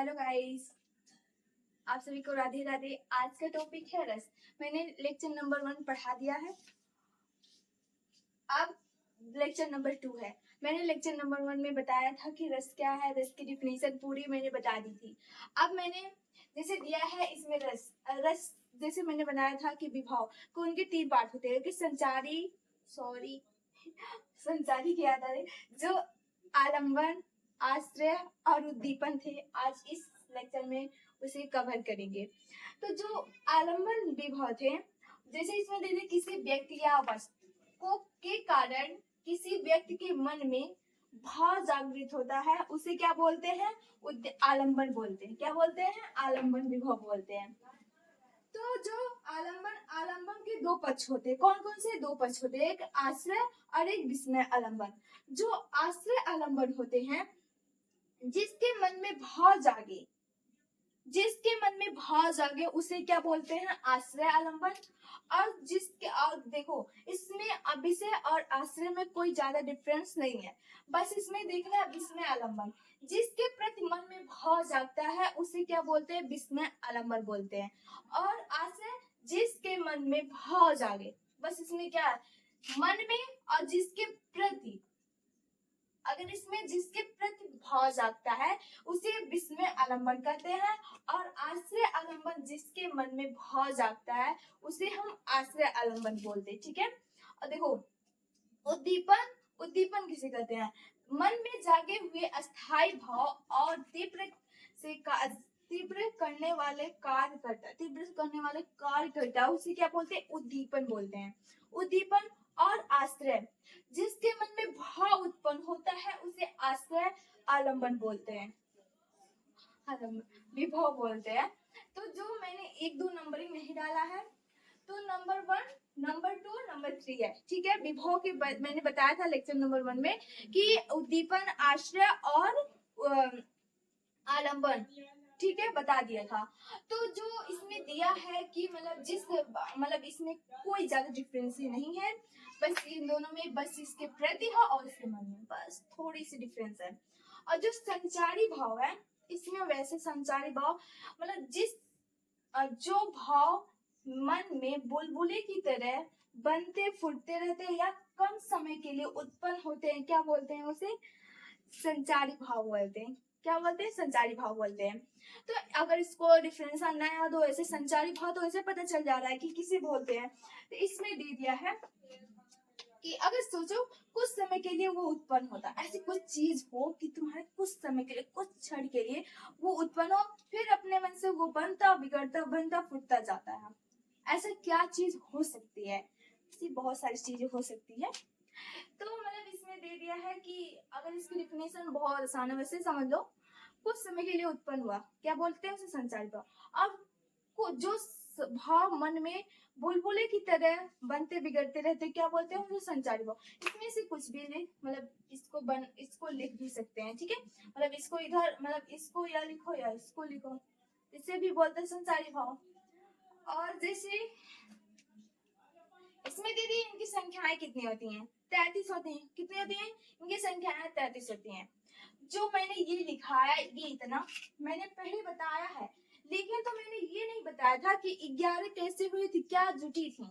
Hello guys, आप सभी को राधे राधे। आज का टॉपिक है रस। मैंने लेक्चर नंबर 1 पढ़ा दिया है। अब लेक्चर नंबर 2 है। मैंने लेक्चर नंबर 1 में बताया था कि रस क्या है, रस की डिफिनीशन पूरी मैंने बता दी थी। अब मैंने जैसे दिया है इसमें रस जैसे मैंने बनाया था कि विभाव को उनके 3 पार्ट होते हैं कि संचारी की याद आ रही, जो आलंबन, आश्रय और उद्दीपन थे। आज इस लेक्चर में उसे कवर करेंगे। तो जो आलंबन विभव थे, जैसे इसमें दे किसी व्यक्ति या वस्तु को के कारण किसी व्यक्ति के मन में भाव जागृत होता है, उसे क्या बोलते हैं? आलंबन बोलते हैं। क्या बोलते हैं? आलंबन विभव बोलते हैं। तो जो आलंबन के 2 पक्ष होते हैं। कौन कौन से 2 पक्ष होते हैं? एक आश्रय और एक विस्मय आलंबन। जो आश्रय आलंबन होते हैं, जिसके मन में भाव जागे उसे क्या बोलते हैं? आश्रय आलंबन। और देखो, इसमें विषय और आश्रय में कोई ज्यादा डिफरेंस नहीं है, बस इसमें देखना है विस्मय आलंबन। जिसके प्रति मन में भाव जागता है उसे क्या बोलते हैं? विस्मय आलंबन बोलते हैं। और आश्रय जिसके मन में भाव जागे, बस इसमें क्या है? मन में और जिसके प्रति, अगर इसमें जिसके प्रति भाव जागता है उसे विस्मय आलंबन कहते हैं। और आश्रय आलंबन जिसके मन में भाव जागता है उसे हम आश्रय आलंबन बोलते हैं। ठीक है। और देखो, उद्दीपन किसे कहते हैं? मन में जागे हुए अस्थायी भाव और तीव्र करने वाले कार्यकर्ता उसे क्या बोलते हैं? उद्दीपन बोलते हैं। उद्दीपन और आश्रय जिसके मन में भाव उत्पन्न होता है उसे आश्रय आलंबन बोलते हैं, विभव बोलते हैं। तो जो मैंने 1-2 नंबरिंग नहीं डाला है, तो नंबर 1, नंबर 2, नंबर 3 है। ठीक है। विभव के मैंने बताया था लेक्चर नंबर 1 में कि उद्दीपन, आश्रय और आलंबन, ठीक है, बता दिया था। तो जो इसमें दिया है कि मतलब इसमें कोई ज्यादा डिफरेंस ही नहीं है, बस इन दोनों में बस इसके प्रति है और इसके मन में बस थोड़ी सी डिफरेंस है। और जो संचारी भाव है, इसमें वैसे संचारी भाव मतलब जो भाव मन में बुलबुले की तरह बनते फूटते रहते हैं या कम समय के लिए उत्पन्न होते हैं, क्या बोलते हैं? उसे संचारी भाव बोलते हैं। क्या बोलते हैं? संचारी भाव बोलते हैं। तो अगर इसको डिफरेंस आना है तो ऐसे संचारी भाव तो ऐसे पता चल जा रहा है कि किसे बोलते हैं। तो इसमें दे दिया है कि अगर सोचो कुछ समय के लिए वो उत्पन्न होता, ऐसी कुछ चीज हो कि तुम्हारे कुछ समय के लिए, कुछ क्षण के लिए वो उत्पन्न हो, फिर अपने मन से वो बनता बिगड़ता, बनता फूटता जाता है। ऐसा क्या चीज हो सकती है? ऐसी बहुत सारी चीजें हो सकती है। तो मतलब इसमें दे दिया है कि अगर इसकी डिफिनेशन बहुत आसान है, वैसे समझ लो, कुछ समय के लिए उत्पन्न हुआ, क्या बोलते हैं? उसे संचारी भाव। अब जो भाव मन में बुलबुले की तरह बनते बिगड़ते रहते, क्या बोलते हैं? उसे संचारी भाव। इसमें से कुछ भी नहीं, मतलब इसको लिख भी सकते हैं। ठीक है। मतलब इसको इधर, मतलब इसको या लिखो या इसको लिखो, इसे भी बोलते हैं संचारी भाव। और जैसे इसमें दीदी इनकी संख्याएं कितनी होती हैं? 33 होती हैं। कितनी होती हैं इनकी संख्याएं? 33 होती हैं। जो मैंने ये लिखा है, ये इतना मैंने पहले बताया है, लेकिन तो मैंने ये नहीं बताया था कि 11 कैसे हुई थी, क्या जुटी थी।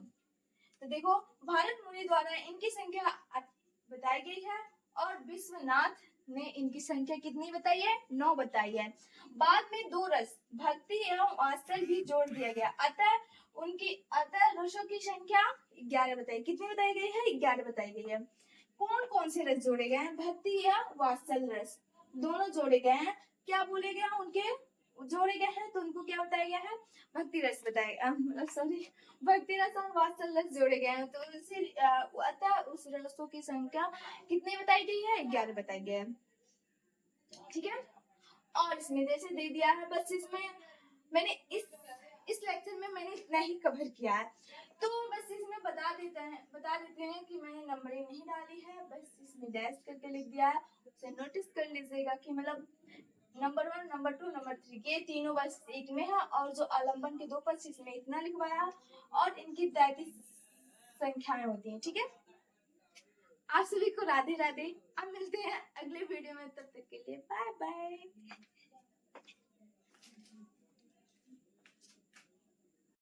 तो देखो, भारत मुनि द्वारा इनकी संख्या बताई गई है और विश्वनाथ ने इनकी संख्या कितनी बताई है? 9 बताई है। बाद में 2 रस, भक्ति एवं वात्सल भी जोड़ दिया गया, अतः रसों की संख्या 11 बताई। कितनी बताई गई है? 11 बताई गई है। कौन कौन से रस जोड़े गए हैं? भक्ति या वात्सल रस दोनों जोड़े गए हैं। क्या बोले गए? उनके जोड़े गए हैं तो उनको क्या बताया गया है? भक्ति रस बताया, सॉरी, भक्ति रस और वात्सल रस जोड़े गए हैं। तो अतः उस रसों की संख्या कितनी बताई गई है? 11 बताई गई है। ठीक है। और इसमें जैसे दे दिया है, बस इसमें मैंने इस लेक्चर में मैंने इतना ही कवर किया है। तो बस इसमें बता देते हैं कि मैंने नंबरिंग नहीं डाली है, बस इसमें डैश करके लिख दिया है। उसे नोटिस कर लीजिएगा कि मतलब नंबर 1, नंबर 2, नंबर 3 ये तीनों बस एक में है, और जो आलंबन के 2 पक्ष इसमें इतना लिखवाया, और इनकी 33 संख्याएं होती हैं। ठीक है। आप सभी को राधे राधे। अब मिलते हैं अगले वीडियो में, तब तक के लिए बाय बाय।